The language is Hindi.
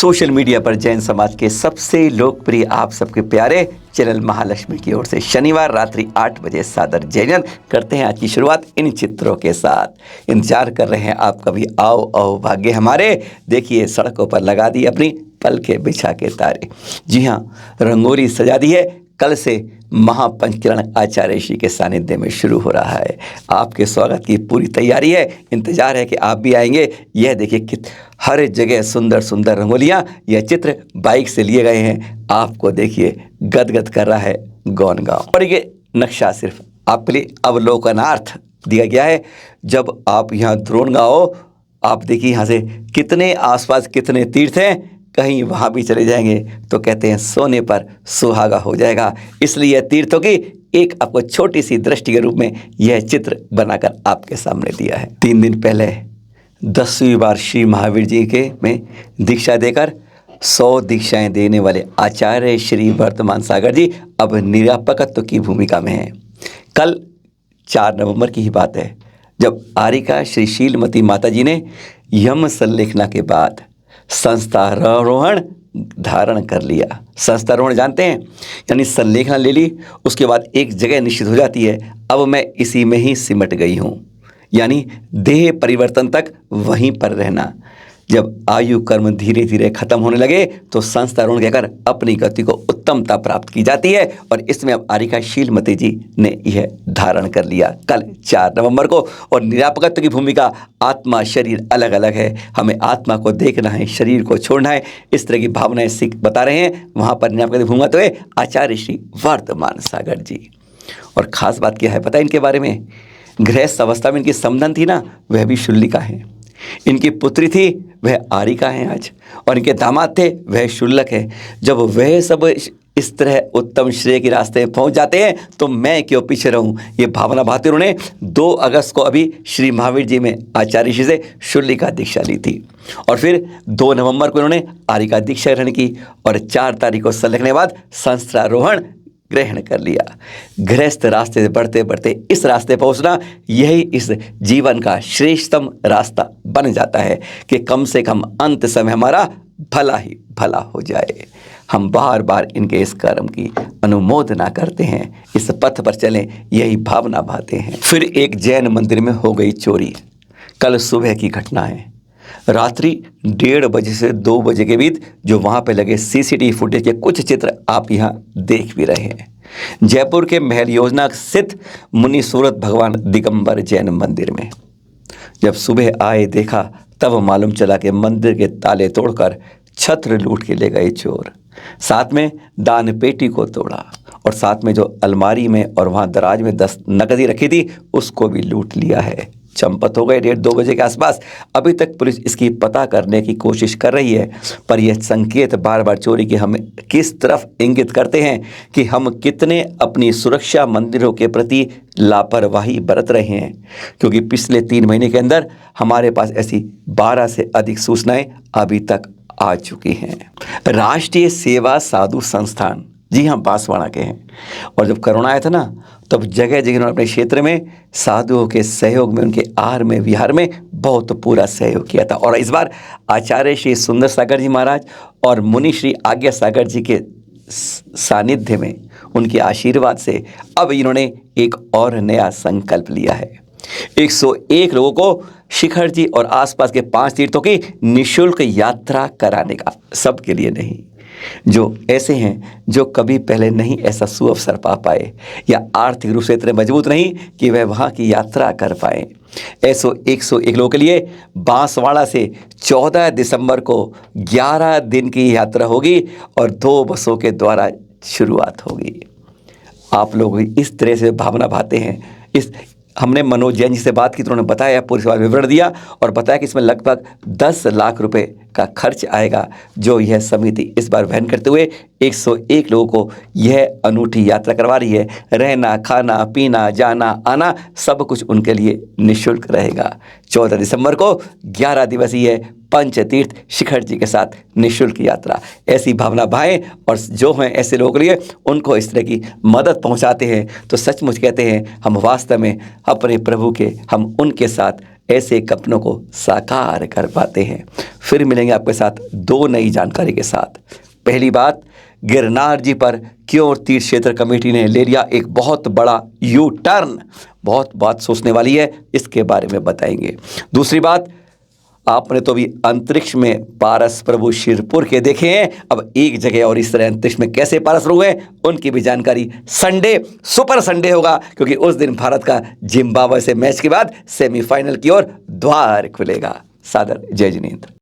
सोशल मीडिया पर जैन समाज के सबसे लोकप्रिय आप सबके प्यारे चैनल महालक्ष्मी की ओर से शनिवार रात्रि 8 बजे सादर जैन करते हैं आज की शुरुआत इन चित्रों के साथ। इंतजार कर रहे हैं आप कभी आओ आओ भाग्य हमारे। देखिए सड़कों पर लगा दी अपनी पल के बिछा के तारे। जी हाँ, रंगोली सजा दी है। कल से महापंचकिरण आचार्य ऋषि के सानिध्य में शुरू हो रहा है। आपके स्वागत की पूरी तैयारी है, इंतजार है कि आप भी आएंगे। यह देखिए कि हर जगह सुंदर सुंदर रंगोलियाँ, यह चित्र बाइक से लिए गए हैं। आपको देखिए गदगद कर रहा है गौन गाँव। और ये नक्शा सिर्फ आपके लिए अवलोकनार्थ दिया गया है। जब आप यहाँ द्रोण गाँव, आप देखिए यहाँ से कितने आसपास कितने तीर्थ हैं। कहीं वहाँ भी चले जाएंगे तो कहते हैं सोने पर सुहागा हो जाएगा। इसलिए तीर्थों की एक आपको छोटी सी दृष्टि के रूप में यह चित्र बनाकर आपके सामने दिया है। 3 दिन पहले 10वीं बार श्री महावीर जी के में दीक्षा देकर 100 दीक्षाएं देने वाले आचार्य श्री वर्तमान सागर जी अब निरापकत्व की भूमिका में हैं। कल 4 नवंबर की ही बात है जब आरिका श्री शीलमती माता जी ने यम संलेखना के बाद संस्थारोहण धारण कर लिया। संस्थारोहण जानते हैं, यानी संलेखना ले ली, उसके बाद एक जगह निश्चित हो जाती है, अब मैं इसी में ही सिमट गई हूँ, यानी देह परिवर्तन तक वहीं पर रहना। जब आयु कर्म धीरे धीरे खत्म होने लगे तो संस्थारोहण कहकर अपनी गति को उत्तमता प्राप्त की जाती है। और इसमें अब आरिका शीलमती जी ने यह धारण कर लिया कल 4 नवंबर को। और निरापकत्व की भूमिका, आत्मा शरीर अलग अलग है, हमें आत्मा को देखना है, शरीर को छोड़ना है, इस तरह की भावनाएं सीख बता रहे हैं। वहाँ पर निरापकत्व की भूमिका तो है आचार्य श्री वर्तमान सागर जी। और ख़ास बात क्या है पता है इनके बारे में? गृहस्थ अवस्था में इनकी समधन थी ना, वह भी शुल्लिका है। इनकी पुत्री थी वह आरिका है आज, और इनके दामाद थे वह शुल्लक है। जब वह सब इस तरह उत्तम श्रेय के रास्ते में पहुंच जाते हैं तो मैं क्यों पीछे रहूं, ये भावना भाते उन्होंने 2 अगस्त को अभी श्री महावीर जी में आचार्य ऋषि से शुल्लिका दीक्षा ली थी। और फिर 2 नवंबर को इन्होंने आरिका दीक्षा ग्रहण की और 4 तारीख को संलेखने के बाद संस्थारोहण ग्रहण कर लिया। गृहस्थ रास्ते से बढ़ते बढ़ते इस रास्ते पहुंचना, यही इस जीवन का श्रेष्ठतम रास्ता बन जाता है कि कम से कम अंत समय हमारा भला ही भला हो जाए। हम बार बार इनके इस कर्म की अनुमोदना करते हैं, इस पथ पर चलें, यही भावना भाते हैं। फिर एक जैन मंदिर में हो गई चोरी। कल सुबह की घटना है। रात्रि 1:30 बजे से 2 बजे के बीच जो वहाँ पे लगे सीसीटीवी फुटेज के कुछ चित्र आप यहाँ देख भी रहे हैं। जयपुर के महल योजना स्थित मुनि सूरत भगवान दिगंबर जैन मंदिर में जब सुबह आए देखा तब मालूम चला कि मंदिर के ताले तोड़कर छत्र लूट के ले गए चोर। साथ में दान पेटी को तोड़ा और साथ में जो अलमारी में और वहाँ दराज में 10 नकदी रखी थी उसको भी लूट लिया है। चंपत हो गए 1:30-2 बजे के आसपास। अभी तक पुलिस इसकी पता करने की कोशिश कर रही है, पर यह संकेत बार बार चोरी के हमें किस तरफ इंगित करते हैं कि हम कितने अपनी सुरक्षा मंदिरों के प्रति लापरवाही बरत रहे हैं। क्योंकि पिछले 3 महीने के अंदर हमारे पास ऐसी 12 से अधिक सूचनाएं अभी तक आ चुकी हैं। राष्ट्रीय सेवा साधु संस्थान, जी हाँ, बांसवाड़ा के हैं। और जब कोरोना आया था ना, तब जगह जगह उन्होंने अपने क्षेत्र में साधुओं के सहयोग में, उनके आहार में विहार में बहुत पूरा सहयोग किया था। और इस बार आचार्य श्री सुंदर सागर जी महाराज और मुनि श्री आज्ञा सागर जी के सानिध्य में, उनके आशीर्वाद से अब इन्होंने एक और नया संकल्प लिया है। 101 लोगों को शिखर जी और आसपास के 5 तीर्थों की निःशुल्क यात्रा कराने का। सबके लिए नहीं, जो ऐसे हैं जो कभी पहले नहीं ऐसा सुअवसर पा पाए या आर्थिक रूप से इतने मजबूत नहीं कि वह वहाँ की यात्रा कर पाए, ऐसे 101 लोगों के लिए बांसवाड़ा से 14 दिसंबर को 11 दिन की यात्रा होगी और 2 बसों के द्वारा शुरुआत होगी। आप लोग इस तरह से भावना भाते हैं। हमने मनोज जैन जी से बात की तो उन्होंने बताया, पूरी सवाल विवरण दिया और बताया कि इसमें लगभग 10 लाख रुपए का खर्च आएगा, जो यह समिति इस बार वहन करते हुए 101 लोगों को यह अनूठी यात्रा करवा रही है। रहना, खाना, पीना, जाना, आना सब कुछ उनके लिए निःशुल्क रहेगा। 14 दिसंबर को 11 दिवसीय पंचतीर्थ शिखर जी के साथ निःशुल्क यात्रा। ऐसी भावना भाएं और जो हैं ऐसे लोगों के लिए उनको इस तरह की मदद पहुंचाते हैं तो सचमुच कहते हैं हम वास्तव में अपने प्रभु के, हम उनके साथ ऐसे सपनों को साकार कर पाते हैं। फिर मिलेंगे आपके साथ 2 नई जानकारी के साथ। पहली बात, गिरनार जी पर क्यों तीर्थ क्षेत्र कमेटी ने ले लिया एक बहुत बड़ा यू टर्न, बहुत बात सोचने वाली है, इसके बारे में बताएंगे। दूसरी बात, आपने तो भी अंतरिक्ष में पारस प्रभु शिरपुर के देखे हैं, अब एक जगह और इस तरह अंतरिक्ष में कैसे पारस प्रभु हैं उनकी भी जानकारी संडे सुपर संडे होगा, क्योंकि उस दिन भारत का जिम्बाब्वे से मैच के बाद सेमीफाइनल की ओर द्वार खुलेगा। सादर जय जिनेंद्र।